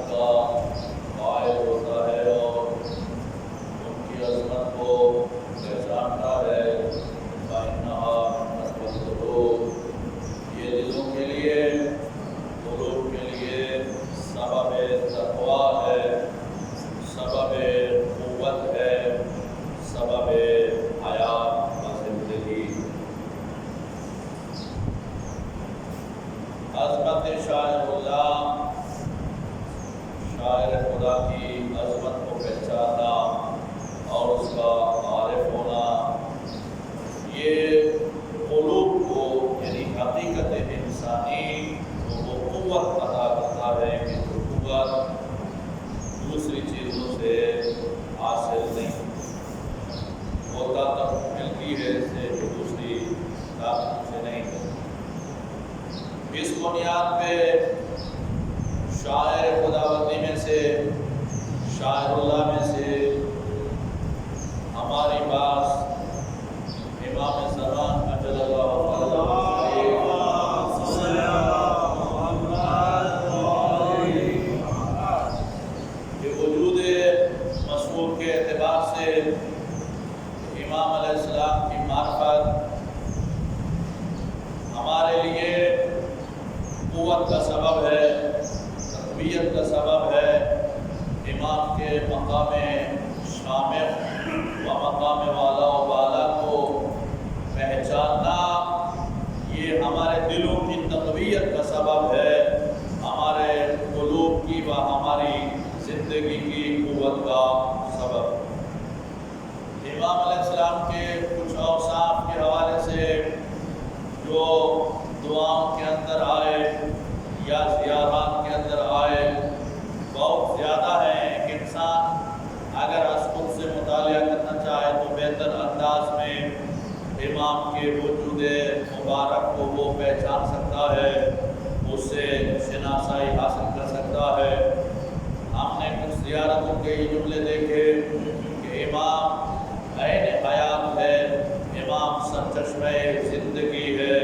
کا قائل ہوتا ہے اور ان کی عظمت کو پہچانتا ہے۔ فإنها رحمة القلوب، یہ دلوں کے لیے، قلوب کے لیے سبب تقویٰ ہے، سبب قوت ہے، سبب حیات و زندگی۔ عظمت شاعر اللہ، شاعر خدا کی عظمت کو پہچاننا اور اس کا عارف ہونا، یہ قلوب کو یعنی حقیقت انسانی کو وہ قوت عطا کرتا ہے کہ جو قوت دوسری چیزوں سے حاصل نہیں، وہ طاقت ملتی ہے اس سے جو دوسری طاقت سے نہیں ملتی۔ اس بنیاد پہ شاعر خداوندی میں سے، شاعر اللہ میں سے ہماری باس امام زمان اجل اللہ کے وجود مسعود کے اعتبار سے امام علیہ السلام کی معرفت ہمارے لیے قوت کا سبب ہے، تقویت کا سبب ہے۔ امام کے مقام شامخ و مقام والا و بالا کو پہچاننا یہ ہمارے دلوں کی تقویت کا سبب ہے، ہمارے قلوب کی و ہماری زندگی کی قوت کا سبب۔ امام علیہ السلام کے کچھ اوصاف کے حوالے سے جو دعاؤں کے اندر آئے یا زیارات کے اندر آئے بہت زیادہ ہیں۔ ایک انسان اگر از خود سے مطالعہ کرنا چاہے تو بہتر انداز میں امام کے وجود مبارک کو وہ پہچان سکتا ہے، اس سے شناسائی حاصل کر سکتا ہے۔ ہم نے کچھ زیارتوں کے یہ جملے دیکھے کہ امام عین حیات ہے، امام سرچشمہ زندگی ہے،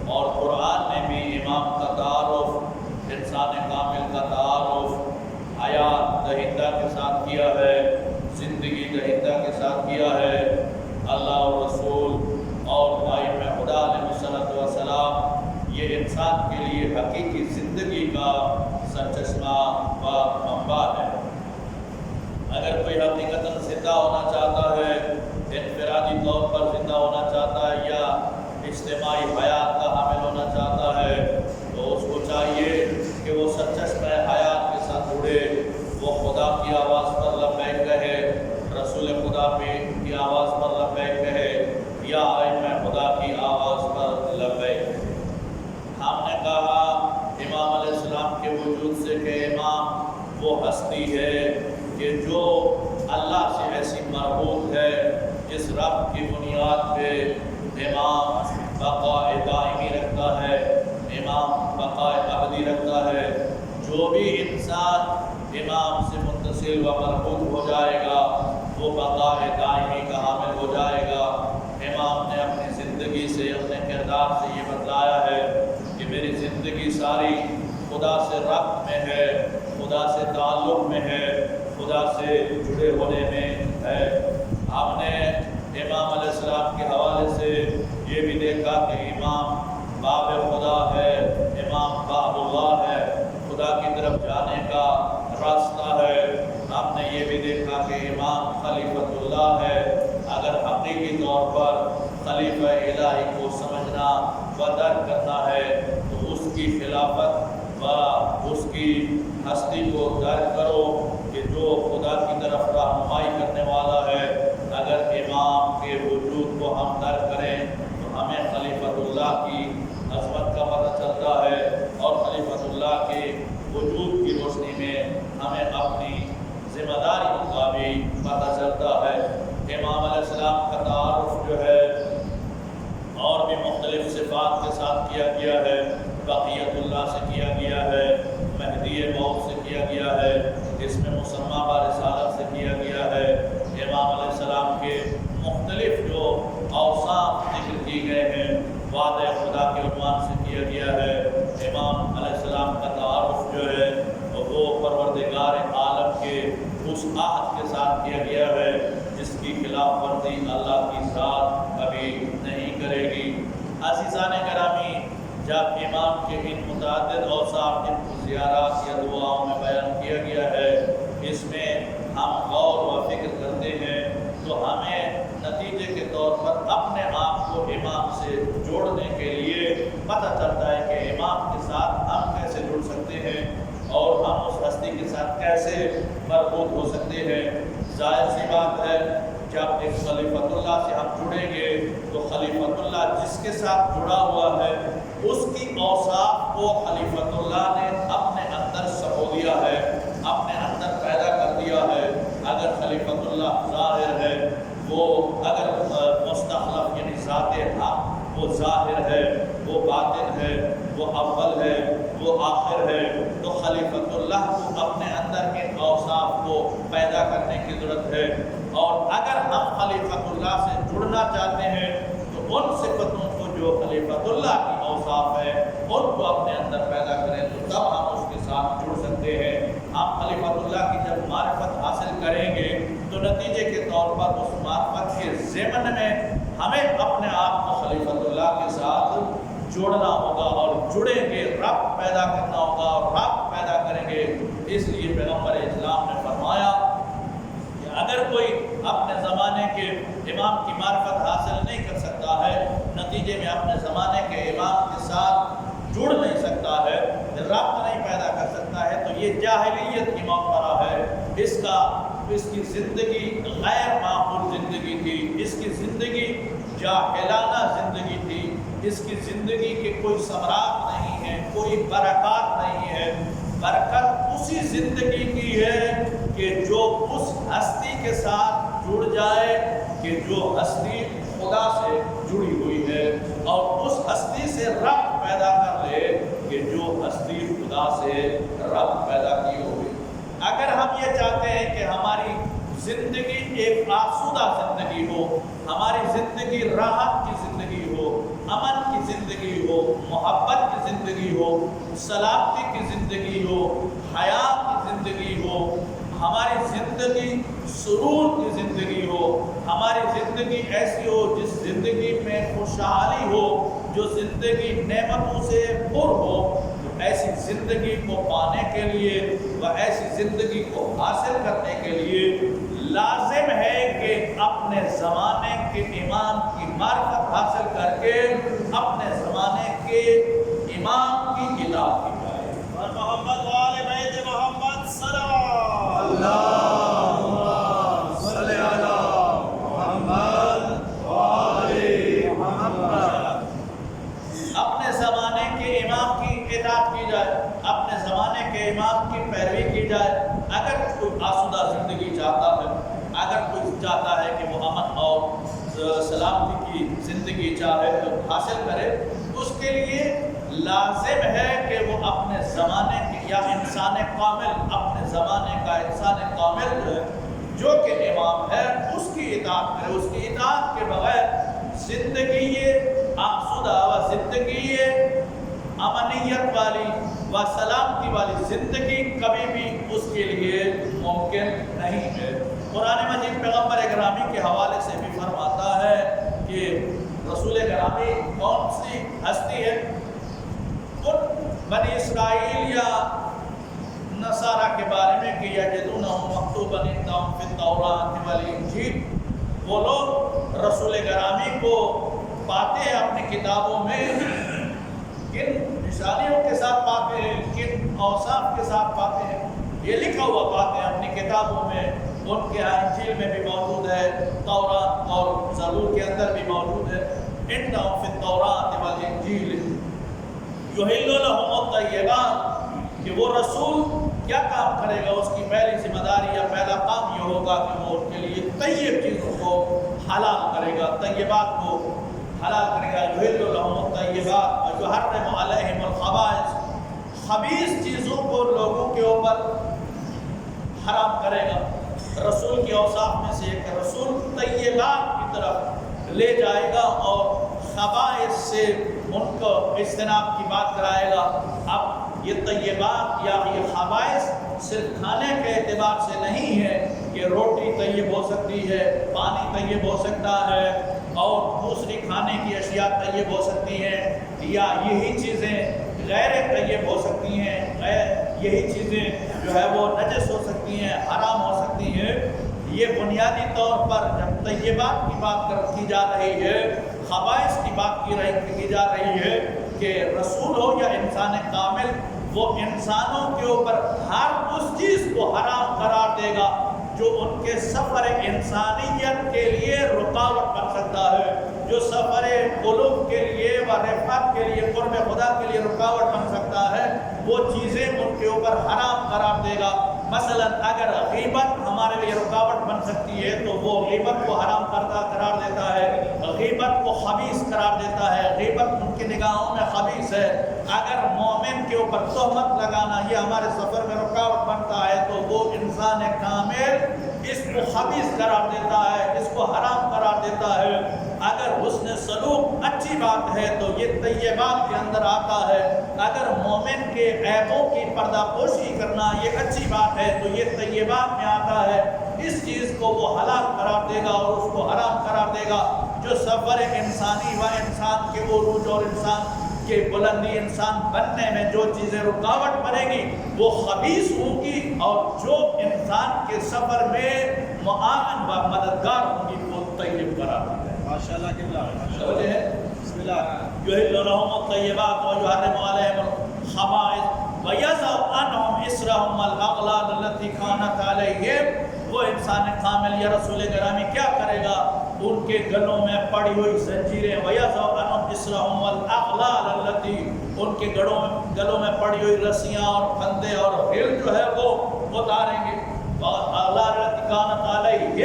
اور قرآن نے بھی امام کا تعارف، انسان کامل کا تعارف حیات دہندہ کے ساتھ کیا ہے، زندگی دہندہ کے ساتھ کیا ہے۔ اللہ اور رسول اور ائمہ خدا علیہ السلام یہ انسان کے لیے حقیقی زندگی کا سرچشمہ و منبع ہے۔ اگر کوئی حقیقتاً زندہ ہونا چاہتا ہے، انفرادی طور پر زندہ ہونا چاہتا ہے یا اجتماعی حیات کا حامل ہونا چاہتا ہے، تو اس کو چاہیے کہ وہ سرچشمہ حیات کے ساتھ جڑے، وہ خدا کی آواز پر لبیک کہے، رسول خدا کی آواز پر لبیک کہے یا ائمہ خدا کی آواز پر لبیک۔ ہم نے کہا امام علیہ السلام کے وجود سے کہ امام وہ ہستی ہے کہ جو اللہ سے ایسی مربوط ہے جس رب کی بنیاد پہ امام بقاء دائمی رکھتا ہے، امام بقاء ابدی رکھتا ہے۔ جو بھی انسان امام سے متصل و مربوط ہو جائے گا وہ بقاء دائمی کا حامل ہو جائے گا۔ امام نے اپنی زندگی سے، اپنے کردار سے یہ بتلایا ہے کہ میری زندگی ساری خدا سے ربط میں ہے، خدا سے تعلق میں ہے، خدا سے جڑے ہونے میں ہے۔ ہم نے امام علیہ السلام کے حوالے سے یہ بھی دیکھا کہ امام باب خدا ہے، امام باب اللہ ہے، خدا کی طرف جانے کا راستہ ہے۔ ہم نے یہ بھی دیکھا کہ امام خلیفۃ اللہ ہے۔ اگر حقیقی طور پر خلیفہ الہی کو سمجھنا و درک کرنا ہے تو اس کی خلافت و اس کی ہستی کو درک کرو کہ جو خدا کی طرف رہنمائی کرنے والا ہے۔ اگر امام کے وجود کو ہم درک کریں تو ہمیں خلیفۃ اللہ کی عظمت کا پتہ چلتا ہے، اور خلیفۃ اللہ کے وجود کی روشنی میں ہمیں اپنی ذمہ داری کا بھی پتہ چلتا ہے۔ امام علیہ السلام کا تعارف جو ہے اور بھی مختلف صفات کے ساتھ کیا گیا ہے۔ بقیت اللہ سے کیا گیا ہے، مہدی موعود سے کیا گیا ہے، اس میں مسمى برسالت سے کیا گیا ہے۔ امام علیہ السلام کے مختلف جو اوصاف ذکر کیے گئے ہیں وعدہ خدا کے عنوان سے کیا گیا ہے۔ دعاؤں میں بیان کیا گیا ہے، اس میں ہم غور و فکر کرتے ہیں تو ہمیں نتیجے کے طور پر اپنے آپ کو امام سے جوڑنے کے لیے پتہ چلتا ہے کہ امام کے ساتھ ہم کیسے جڑ سکتے ہیں اور ہم اس ہستی کے ساتھ کیسے مربوط ہو سکتے ہیں۔ ظاہر سی بات ہے، جب ایک خلیفۃ اللہ سے ہم جڑیں گے تو خلیفۃ اللہ جس کے ساتھ جڑا ہوا ہے اس کی اوصاف کو خلیفۃ اللہ نے اپنے اندر سمو دیا ہے، اپنے اندر پیدا کر دیا ہے۔ اگر خلیفۃ اللہ ظاہر ہے، وہ اگر مستخلف یعنی ذات حق وہ ظاہر ہے، وہ باطن ہے، وہ اول ہے، وہ آخر ہے، تو خلیفۃ اللہ کو اپنے اندر کے اوصاف کو پیدا کرنے کی ضرورت ہے۔ اور اگر ہم خلیفۃ اللہ سے جڑنا چاہتے ہیں تو ان صفتوں کو جو خلیفۃ اللہ کی اوصاف ہے ان کو اپنے اندر پیدا کریں، تو تب ہم اس کے ساتھ جڑ سکتے ہیں۔ ہم خلیفۃ اللہ کی جب معرفت حاصل کریں گے تو نتیجے کے طور پر اس معرفت کے ضمن میں ہمیں اپنے آپ کو خلیفۃ اللہ کے ساتھ جوڑنا ہوگا، اور جڑیں گے رب پیدا کرنا ہوگا، اور رب پیدا کریں گے۔ اس لیے پیغمبر اسلام نے فرمایا کہ اگر کوئی اپنے زمانے کے امام کی معرفت حاصل نہیں کر سکتا ہے، نتیجے میں اپنے زمانے کے امام کے ساتھ جڑ نہیں سکتا ہے، ربط نہیں پیدا کر سکتا ہے، تو یہ جاہلیت کی مقبرہ ہے۔ اس کی زندگی غیر معقول زندگی تھی، اس کی زندگی جاہلانہ زندگی تھی، اس کی زندگی کے کوئی ثمرات نہیں ہیں، کوئی برکات نہیں ہے۔ برکت اسی زندگی کی ہے کہ جو اس ہستی کے ساتھ جڑ جائے کہ جو ہستی خدا سے جڑی ہوئی ہے، اور اس ہستی سے رب پیدا کر لے کہ جو ہستی خدا سے رب پیدا کی ہوئی۔ اگر ہم یہ چاہتے ہیں کہ ہماری زندگی ایک آسودہ زندگی ہو، ہماری زندگی راحت کی زندگی ہو، امن کی زندگی ہو، محبت کی زندگی ہو، سلامتی کی زندگی ہو، حیات کی زندگی ہو، ہماری زندگی سرور کی زندگی ہو، ہماری زندگی ایسی ہو جس زندگی میں خوشحالی ہو، جو زندگی نعمتوں سے پر ہو، ایسی زندگی کو پانے کے لیے و ایسی زندگی کو حاصل کرنے کے لیے لازم ہے کہ اپنے زمانے کے امام کی معرفت حاصل کر کے اپنے زمانے کے امام کی اطاعت کی جائے۔ اور محمد وآل بیت محمد صلی اللہ صلی علی محمد وآل محمد۔ اپنے زمانے کے امام کی اطاعت کی جائے، اپنے زمانے کے امام کی پیروی کی جائے۔ اگر کوئی آسودہ زندگی چاہتا ہے، اگر کوئی چاہتا ہے کہ وہ امن اور سلامتی کی زندگی چاہے تو حاصل کرے، تو اس کے لیے لازم ہے کہ وہ اپنے زمانے کے یا انسان کامل، اپنے زمانے کا انسان کامل جو کہ امام ہے اس کی اطاعت کرے۔ اس کی اطاعت کے بغیر زندگی آسودہ و زندگی امنیت والی و سلامتی والی زندگی کبھی بھی اس کے لیے ممکن نہیں ہے۔ قرآن مجید پیغمبر گرامی کے حوالے سے بھی فرماتا ہے کہ رسول گرامی کون سی ہستی ہے؟ ان بنی اسرائیل یا نصارہ کے بارے میں کہ یجدونہ مکتوبا عندہم فی التوراۃ والانجیل، وہ لوگ رسول گرامی کو پاتے ہیں اپنی کتابوں میں، کن نشانیوں کے ساتھ پاتے ہیں، کن اوصاف کے ساتھ پاتے ہیں، یہ لکھا ہوا پاتے ہیں اپنی کتابوں میں۔ ان کے انجیل میں بھی موجود ہے، تورات اور زبور کے اندر بھی موجود ہے۔ عندہم فی التوراۃ والانجیل یحل لہم الطیبات، کہ وہ رسول کیا کام کرے گا؟ اس کی پہلی ذمہ داری یا پہلا کام یہ ہوگا کہ وہ ان کے لیے طیب چیزوں کو حلال کرے گا، طیبات کو حلال کرے گا۔ یحل لہم الطیبات ویحرم علیہم الخبائث، خبیث چیزوں کو لوگوں کے اوپر حرام کرے گا۔ رسول کی اوصاف میں سے ایک رسول طیبات کی طرف لے جائے گا اور خبائث سے ان کو اجتناب کی بات کرائے گا۔ اب یہ طیبات یا یہ خبائث صرف کھانے کے اعتبار سے نہیں ہے کہ روٹی طیب ہو سکتی ہے، پانی طیب ہو سکتا ہے اور دوسری کھانے کی اشیاء طیب ہو سکتی ہیں، یا یہی چیزیں غیر طیب ہو سکتی ہیں۔ یہی چیزیں جو ہے وہ نجس ہو سکتی ہیں، حرام ہو سکتی ہیں۔ یہ بنیادی طور پر جب طیبات کی بات کی جا رہی ہے، خبائث کی بات کی جا رہی ہے کہ رسول ہو یا انسان کامل، وہ انسانوں کے اوپر ہر اس چیز کو حرام قرار دے گا جو ان کے سفر انسانیت کے لیے رکاوٹ بن سکتا ہے، جو سفر قلوب کے لیے و رفعت کے لیے، قرب خدا کے لیے رکاوٹ بن سکتا ہے، وہ چیزیں ان کے اوپر حرام قرار دے گا۔ مثلا اگر غیبت ہمارے لیے رکاوٹ بن سکتی ہے تو وہ غیبت کو حرام قرار دیتا ہے، غیبت کو خبیث قرار دیتا ہے، غیبت ان کی نگاہوں میں خبیث ہے۔ اگر مومن کے اوپر تہمت لگانا یہ ہمارے سفر میں رکاوٹ بنتا ہے تو وہ انسان کامل اس کو خبیث قرار دیتا ہے، اس کو حرام قرار دیتا ہے۔ اگر حسن سلوک اچھی بات ہے تو یہ طیبات کے اندر آتا ہے۔ اگر مومن کے عیبوں کی پردہ پوشی کرنا یہ اچھی بات ہے تو یہ طیبات میں آتا ہے۔ اس چیز کو وہ حلال قرار دے گا اور اس کو حرام قرار دے گا۔ جو سفر انسانی و انسان کے عروج اور انسان کے بلندی، انسان بننے میں جو چیزیں رکاوٹ بنے گی وہ خبیث ہوں گی، اور جو انسان کے سفر میں معاون و مددگار ہوں گی وہ طیب قرار دی جائے۔ ماشاءاللہ قبلہ، سمجھے ہیں؟ بسم اللہ۔ یحل لهم الطیبات ویحرم علیہم الخبائث ویضع عنہم اصرہم الاغلال التي كانت علیہم۔ وہ انسان کامل یا رسول گرامی کیا کرے گا؟ ان کے گلوں میں پڑی ہوئی زنجیریں، ویضع عنہم اصرہم الاغلال التي، ان کے گلوں میں پڑی ہوئی رسیاں اور پھندے اور ہل جو ہے وہ اتاریں گے۔ اغلال التي كانت علیہم،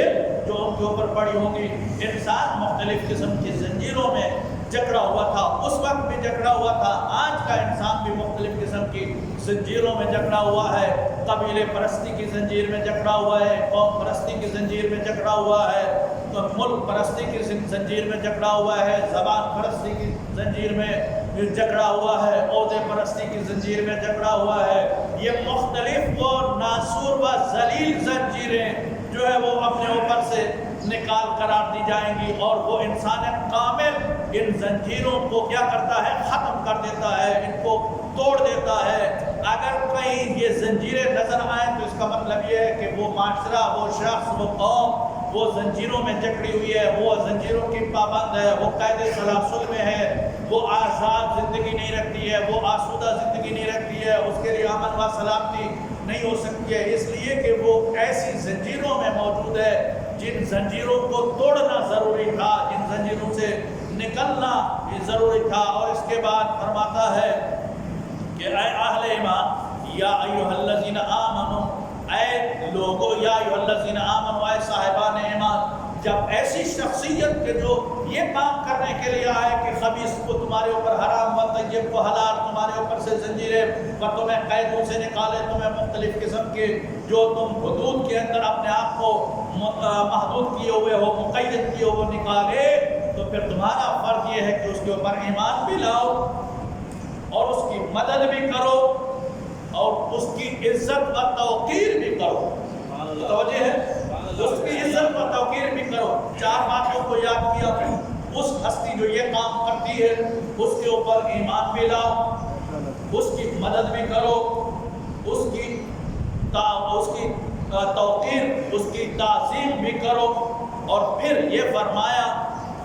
جو ان کے اوپر پڑی ہوں گی۔ انسان مختلف قسم کی زنجیروں میں جکڑا ہوا تھا، اس وقت بھی جکڑا ہوا تھا، آج کا انسان بھی مختلف قسم کی زنجیروں میں جکڑا ہوا ہے۔ قبیلے پرستی کی زنجیر میں جکڑا ہوا ہے، قوم پرستی کی زنجیر میں جکڑا ہوا ہے، تو ملک پرستی کی زنجیر میں جکڑا ہوا ہے، زبان پرستی کی زنجیر میں جکڑا ہوا ہے، عہدے پرستی کی زنجیر میں جکڑا ہوا ہے۔ یہ مختلف و ناسور و ذلیل زنجیریں جو ہے وہ اپنے اوپر سے نکال قرار دی جائیں گی، اور وہ انسان کامل ان زنجیروں کو کیا کرتا ہے؟ ختم کر دیتا ہے، ان کو توڑ دیتا ہے۔ اگر کہیں یہ زنجیریں نظر آئیں تو اس کا مطلب یہ ہے کہ وہ معاشرہ، وہ شخص، وہ قوم وہ زنجیروں میں جکڑی ہوئی ہے، وہ زنجیروں کی پابند ہے، وہ قید سلاسل میں ہے، وہ آزاد زندگی نہیں رکھتی ہے، وہ آسودہ زندگی نہیں رکھتی ہے، اس کے لیے امن و سلامتی نہیں ہو سکتی ہے، اس لیے کہ وہ ایسی زنجیروں میں موجود ہے جن زنجیروں کو توڑنا ضروری تھا، جن زنجیروں سے نکلنا ضروری تھا۔ اور اس کے بعد فرماتا ہے کہ اے اہل ایمان، یا ایھا الذین آمنوا، اے لوگو، یا ایھا الذین آمنوا، اے صاحبان ایمان، جب ایسی شخصیت کے جو یہ کام کرنے کے لیے آئے کہ خبیث کو تمہارے اوپر حرام و طیب کو حلال، تمہارے اوپر سے زنجیریں و تمہیں قیدوں سے نکالے، تمہیں مختلف قسم کے جو تم حدود کے اندر اپنے آپ کو محدود کیے ہوئے ہو، مقید کیے ہوئے نکالے، تو پھر تمہارا فرض یہ ہے کہ اس کے اوپر ایمان بھی لاؤ اور اس کی مدد بھی کرو اور اس کی عزت و توقیر بھی کرو۔ توجہ ہے؟ اس کی عزت و توقیر بھی کرو۔ چار باتوں کو یاد کیا، اس ہستی جو یہ کام کرتی ہے اس کے اوپر ایمان بھی لاؤ، اس کی مدد بھی کرو، اس کی توقیر، اس کی تعظیم بھی کرو، اور پھر یہ فرمایا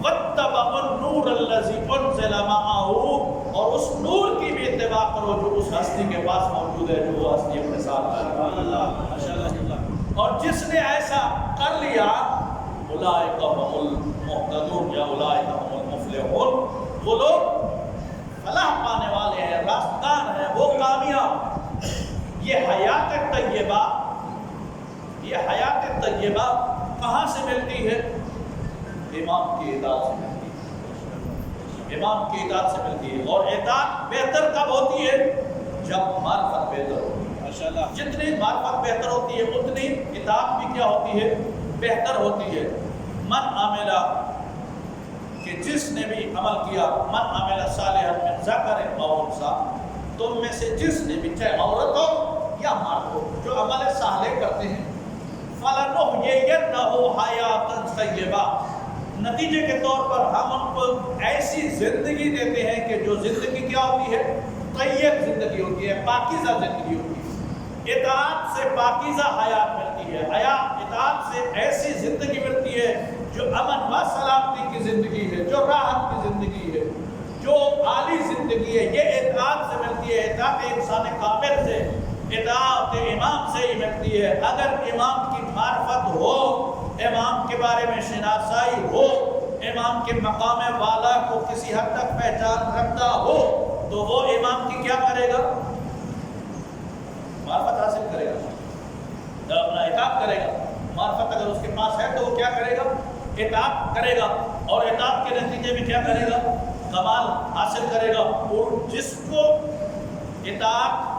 وَاتَّبَعُوا النُّورَ الَّذِي أُنزِلَ مَعَهُ، اور اس نور کی بھی اتباع کرو جو اس ہستی کے پاس موجود ہے، جو وہ ہستی اپنے ساتھ ہے۔ اور جس نے ایسا کر لیا، اولئک هم المهتدون یا اولئک هم المفلحون، وہ لوگ فلاح پانے والے ہیں، راستگار ہیں، وہ کامیاب۔ یہ حیات طیبہ، یہ حیات طیبہ کہاں سے ملتی ہے؟ امام کی اطاعت سے ملتی ہے، امام کی اطاعت سے ملتی ہے۔ اور اطاعت بہتر کب ہوتی ہے؟ جب معرفت بہتر ہوتی ہے۔ جتنی معرفت بہتر ہوتی ہے اتنی اطاعت بھی کیا ہوتی ہے؟ بہتر ہوتی ہے۔ من عمل، کہ جس نے بھی عمل کیا، من عمل صالحا من ذکر او انثی، تم میں سے جس نے بھی، چاہے عورت ہو یا مرد ہو، جو عمل صالح کرتے ہیں، فَلَنُحْيِيَنَّهُ حَيَاةً طَيِّبَةً، نتیجے کے طور پر ہم ان کو ایسی زندگی دیتے ہیں کہ جو زندگی کیا ہوتی ہے؟ طیب زندگی ہوتی ہے، پاکیزہ زندگی ہوتی ہے۔ اطاعت سے پاکیزہ حیات ملتی ہے، اطاعت سے ایسی زندگی ملتی ہے جو امن و سلامتی کی زندگی ہے، جو راحت کی زندگی ہے، جو عالی زندگی ہے، یہ اطاعت سے ملتی ہے۔ اطاعت انسان کامل سے، اطاعت امام سے ہی ملتی ہے۔ اگر امام کی معرفت ہو، امام کے بارے میں شناسائی ہو، امام کے مقام والا کو کسی حد تک پہچان رکھتا ہو، تو وہ امام کی کیا کرے گا؟ معرفت حاصل کرے گا، اپنا اطاعت کرے گا۔ معرفت اگر اس کے پاس ہے تو وہ کیا کرے گا؟ اطاعت کرے گا، اور اطاعت کے نتیجے میں کیا کرے گا؟ کمال حاصل کرے گا۔ اور جس کو اطاعت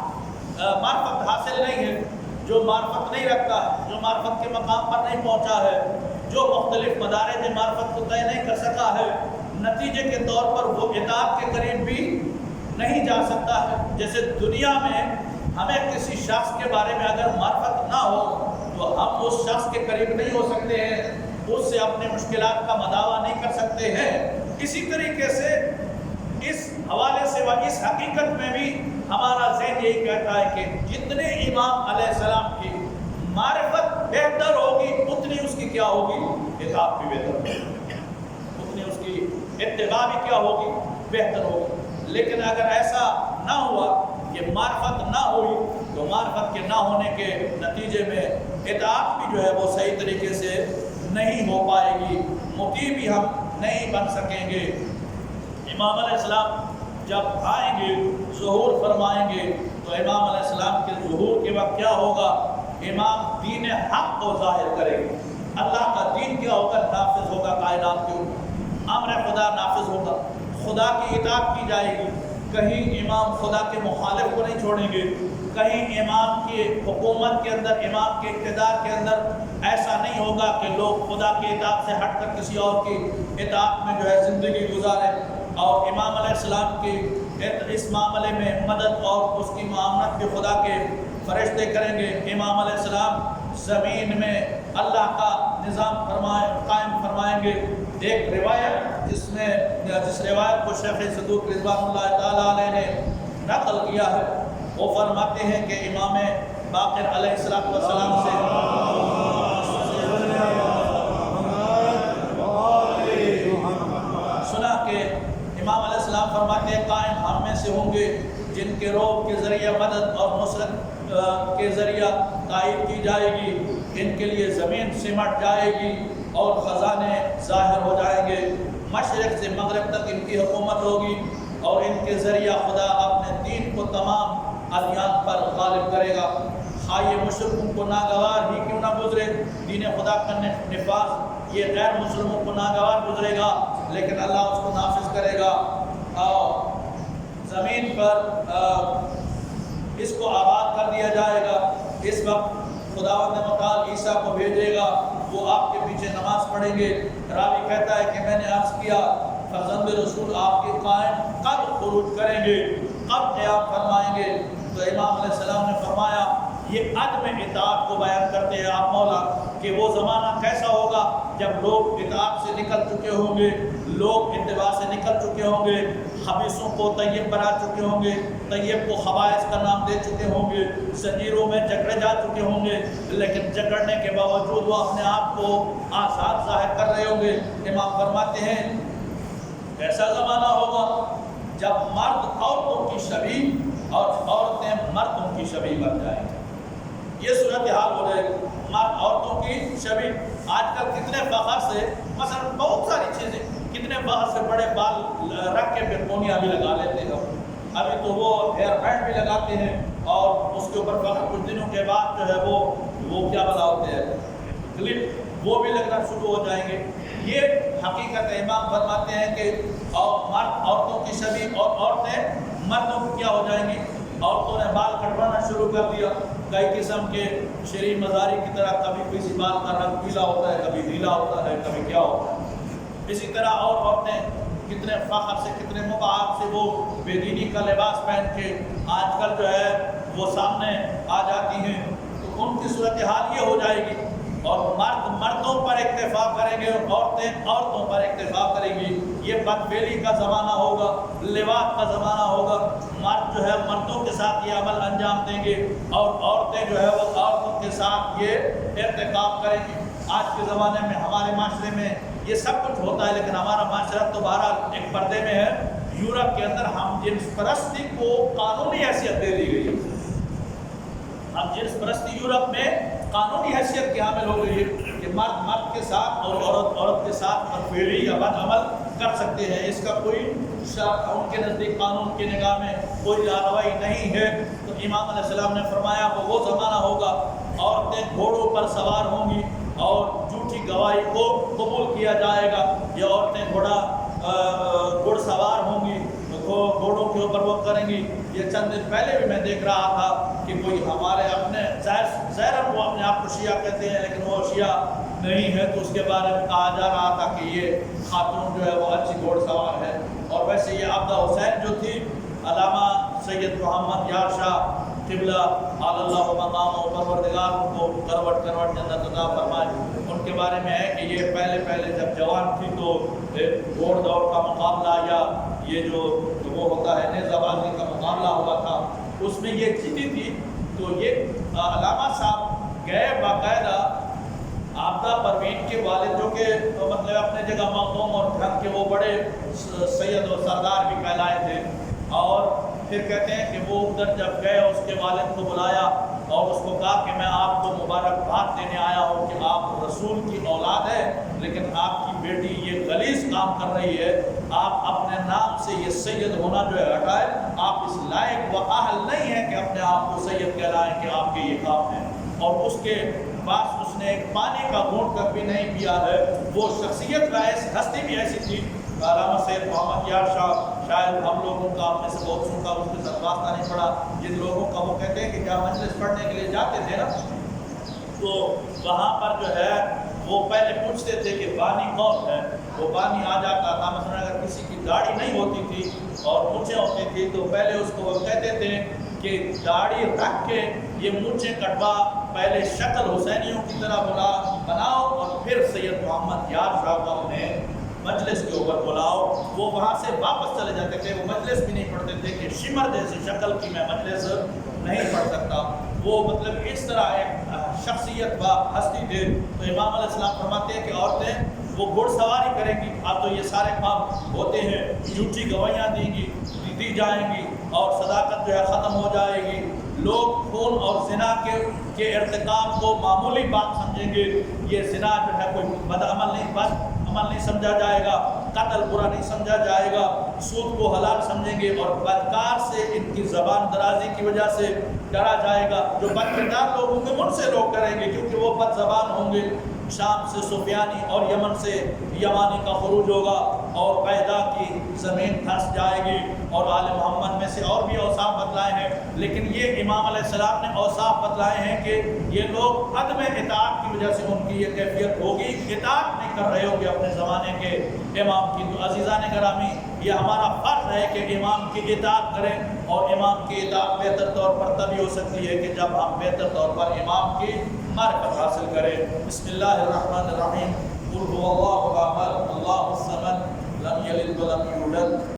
معرفت حاصل نہیں ہے، جو معرفت نہیں رکھتا ہے، جو معرفت کے مقام پر نہیں پہنچا ہے، جو مختلف مدارج معرفت کو طے نہیں کر سکا ہے، نتیجے کے طور پر وہ اطاعت کے قریب بھی نہیں جا سکتا ہے۔ جیسے دنیا میں ہمیں کسی شخص کے بارے میں اگر معرفت نہ ہو تو ہم اس شخص کے قریب نہیں ہو سکتے ہیں، اس سے اپنے مشکلات کا مداوع نہیں کر سکتے ہیں۔ اسی طریقے سے اس حوالے سے و اس حقیقت میں بھی ہمارا ذہن یہی کہتا ہے کہ جتنے امام علیہ السلام کی معرفت بہتر ہوگی، اتنی اس کی کیا ہوگی؟ اطاعت بھی بہتر ہوگی، اتنی اس کی اتباع بھی کیا ہوگی؟ بہتر ہوگی۔ لیکن اگر ایسا نہ ہوا، یہ معرفت نہ ہوئی، تو معرفت کے نہ ہونے کے نتیجے میں اطاعت بھی جو ہے وہ صحیح طریقے سے نہیں ہو پائے گی، مطیع بھی ہم نہیں بن سکیں گے۔ امام علیہ السلام جب آئیں گے، ظہور فرمائیں گے، تو امام علیہ السلام کے ظہور کے وقت کیا ہوگا؟ امام دین حق کو ظاہر کریں گے۔ اللہ کا دین کیا ہوگا؟ نافذ ہوگا کائنات کے اوپر، امر خدا نافذ ہوگا، خدا کی اطاعت کی جائے گی۔ کہیں امام خدا کے مخالف کو نہیں چھوڑیں گے، کہیں امام کی حکومت کے اندر، امام کے اقتدار کے اندر ایسا نہیں ہوگا کہ لوگ خدا کی اطاعت سے ہٹ کر کسی اور کی اطاعت میں جو ہے زندگی گزاریں۔ اور امام علیہ السلام کی اس معاملے میں مدد اور اس کی معاونت بھی خدا کے فرشتے کریں گے۔ امام علیہ السلام زمین میں اللہ کا نظام قائم فرمائیں گے۔ ایک روایت جس روایت کو شیخ صدوق رضوان اللہ تعالیٰ علیہ نے نقل کیا ہے، وہ فرماتے ہیں کہ امام باقر علیہ السلام سے سنا کہ امام علیہ السلام فرماتے ہیں قائم ہم میں سے ہوں گے جن کے روح کے ذریعہ مدد اور نصرت کے ذریعہ تائید کی جائے گی، ان کے لیے زمین سمٹ جائے گی اور خزانے ظاہر ہو جائیں گے، مشرق سے مغرب تک ان کی حکومت ہوگی، اور ان کے ذریعہ خدا اپنے دین کو تمام ادیان پر غالب کرے گا۔ خواہ یہ مشرکوں کو ناگوار ہی کیوں نہ گزرے، دین خدا کا نفاذ یہ غیر مسلموں کو ناگوار گزرے گا، لیکن اللہ اس کو نافذ کرے گا، اور زمین پر اس کو آباد کر دیا جائے گا۔ اس وقت خداوند متعال عیسیٰ کو بھیجے گا، وہ آپ کے پیچھے نماز پڑھیں گے۔ راوی کہتا ہے کہ میں نے عرض کیا فرزند رسول آپ کے قائم کب خروج کریں گے، کب قیام فرمائیں گے؟ تو امام علیہ السلام نے فرمایا یہ عدم اطاعت کو بیان کرتے ہیں آپ مولا، کہ وہ زمانہ کیسا ہوگا جب لوگ اطاعت سے نکل چکے ہوں گے، لوگ اتباع سے نکل چکے ہوں گے، خبیثوں کو طیب بنا چکے ہوں گے، طیب کو خبائث کا نام دے چکے ہوں گے، زنجیروں میں جکڑے جا چکے ہوں گے، لیکن جکڑنے کے باوجود وہ اپنے آپ کو آزاد ظاہر کر رہے ہوں گے۔ امام فرماتے ہیں ایسا زمانہ ہوگا جب مرد عورتوں کی شبیہ اور عورتیں مردوں کی شبیہ بن جائیں گے۔ یہ صورتحال ہو رہے گی، مرد عورتوں کی شبیہ۔ آج کل کتنے فخر سے مثلا بہت ساری چیزیں، کتنے فخر سے بڑے بال رکھ کے برقونیاں بھی لگا لیتے ہیں، ابھی تو وہ ہیئر بینڈ بھی لگاتے ہیں، اور اس کے اوپر فخر کچھ دنوں کے بعد جو ہے وہ کیا بنا ہوتے ہیں کلپ، وہ بھی لگنا شروع ہو جائیں گے۔ یہ حقیقت ہے۔ امام فرماتے ہیں کہ مرد عورتوں کی شبیہ اور عورتیں مردوں کی کیا ہو جائیں گی۔ عورتوں نے بال کٹوانا شروع کر دیا، کئی قسم کے شیریں مزاری کی طرح، کبھی کسی بال کا رنگ پیلا ہوتا ہے، کبھی نیلا ہوتا ہے، کبھی کیا ہوتا ہے۔ اسی طرح اور عورتیں کتنے فخر سے، کتنے مباحت سے وہ بے دینی کا لباس پہن کے آج کل جو ہے وہ سامنے آ جاتی ہیں، تو ان کی صورتحال یہ ہو جائے گی، اور مرد مردوں پر اکتفا کریں گے اور عورتیں عورتوں پر اکتفا کریں گی۔ یہ بدفعلی کا زمانہ ہوگا، لواط کا زمانہ ہوگا، مرد جو ہے مردوں کے ساتھ یہ عمل انجام دیں گے اور عورتیں جو ہے وہ عورتوں کے ساتھ یہ ارتکاب کریں گی۔ آج کے زمانے میں ہمارے معاشرے میں یہ سب کچھ ہوتا ہے، لیکن ہمارا معاشرہ تو بہرحال ایک پردے میں ہے۔ یورپ کے اندر ہم جنس پرستی کو قانونی حیثیت دے دی گئی ہے۔ ہم جنس پرستی یورپ میں قانونی حیثیت کی حامل ہو گئی ہے کہ مرد مرد کے ساتھ اور عورت عورت کے ساتھ بدفعلی یا بد عمل کر سکتے ہیں۔ اس کا کوئی ان کے نزدیک قانون کی نگاہ میں کوئی کارروائی نہیں ہے۔ تو امام علیہ السلام نے فرمایا وہ زمانہ ہوگا عورتیں گھوڑوں پر سوار ہوں گی اور جھوٹی گواہی کو قبول کیا جائے گا۔ یہ عورتیں گھوڑ سوار ہوں گی، گھوڑوں کے اوپر وہ کریں گی۔ یہ چند دن پہلے بھی میں دیکھ رہا تھا کہ کوئی ہمارے اپنے ظاہراً وہ اپنے آپ کو شیعہ کہتے ہیں لیکن وہ شیعہ نہیں ہے، تو اس کے بارے میں کہا جا رہا تھا کہ یہ خاتون جو ہے وہ اچھی گھوڑ سوار ہے۔ اور ویسے یہ عابدہ حسین جو تھی، علامہ سید محمد یار شاہ قبلہ اللہ مقام و پروردگار ان کو کروٹ جنت عطا فرمائے، ان کے بارے میں ہے کہ یہ پہلے جب جوان تھی تو گھوڑ دوڑ کا مقابلہ یا یہ جو وہ ہوتا ہے نیزہ بازی کا مقابلہ ہوا تھا، اس میں یہ جیتی تھی۔ تو یہ علامہ صاحب گئے باقاعدہ عابدہ پروین کے والد جو کہ مطلب اپنے جگہ مخدوم اور گھر کے وہ بڑے سید و سردار بھی کہلائے تھے، اور پھر کہتے ہیں کہ وہ ادھر جب گئے اس کے والد کو بلایا اور اس کو کہا کہ میں آپ کو مبارکباد دینے آیا ہوں کہ آپ رسول کی اولاد ہے، لیکن آپ کی بیٹی یہ غلیظ کام کر رہی ہے، آپ اپنے نام سے یہ سید ہونا جو ہے ہٹائے، آپ اس لائق و اہل نہیں ہیں کہ اپنے آپ کو سید کہلائیں کہ آپ کے یہ کام ہے۔ اور اس کے بعد اس نے ایک پانی کا گھونٹ تک بھی نہیں پیا ہے۔ وہ شخصیت کا ہستی بھی ایسی تھی۔ علامہ سید محمد یار شاہ شاید ہم لوگوں کا آپ میں سے بہت سن کا اس کے ساتھ واسطہ نہیں پڑا، جن لوگوں کا وہ کہتے ہیں کہ کیا مجلس پڑھنے کے لیے جاتے تھے نا، تو وہاں پر جو ہے وہ پہلے پوچھتے تھے کہ بانی کون ہے، وہ بانی آ جاتا تھا۔ مثلا اگر کسی کی داڑھی نہیں ہوتی تھی اور مونچھیں ہوتی تھی تو پہلے اس کو وہ کہتے تھے کہ داڑھی رکھ کے یہ مونچھیں کٹوا، پہلے شکل حسینیوں کی طرح بناؤ اور پھر سید محمد یار شاہ کو انہیں مجلس کے اوپر بلاؤ۔ وہ وہاں سے واپس چلے جاتے تھے، وہ مجلس بھی نہیں پڑھتے تھے کہ شمر جیسی شکل کی میں مجلس نہیں پڑھ سکتا۔ وہ مطلب اس طرح ایک شخصیت و ہستی تھے۔ تو امام علیہ السلام فرماتے ہیں کہ عورتیں وہ گھوڑ سواری کریں گی، اب تو یہ سارے کام ہوتے ہیں، جھوٹی گواہیاں دی جائیں گی اور صداقت جو ہے ختم ہو جائے گی۔ لوگ خون اور زنا کے ارتکاب کو معمولی بات سمجھیں گے۔ یہ زنا جو ہے کوئی بد عمل نہیں سمجھا جائے گا، قتل برا نہیں سمجھا جائے گا، سود کو حلال سمجھیں گے، اور بدکار سے ان کی زبان درازی کی وجہ سے ڈرا جائے گا۔ جو بدکردار لوگ ہوں گے ان سے لوگ ڈریں گے کیونکہ وہ بد زبان ہوں گے۔ شام سے سفیانی اور یمن سے یمانی کا خروج ہوگا اور پیدا کی زمین دھنس جائے گی۔ اور آل محمد میں سے اور بھی اوصاف بتلائے ہیں، لیکن یہ امام علیہ السلام نے اوصاف بتلائے ہیں کہ یہ لوگ عدم اطاعت کی وجہ سے ان کی یہ کیفیت ہوگی، اطاعت نہیں کر رہے ہوگے اپنے زمانے کے امام کی۔ تو عزیزان گرامی، یہ ہمارا فرض ہے کہ امام کی اطاعت کریں، اور امام کی اطاعت بہتر طور پر تبھی ہو سکتی ہے کہ جب ہم بہتر طور پر امام کی معرفت حاصل کریں۔ بسم اللہ الرحمن الرحیم۔ قل هو اللہ احد اللہ الصمد لم یلد ولم یولد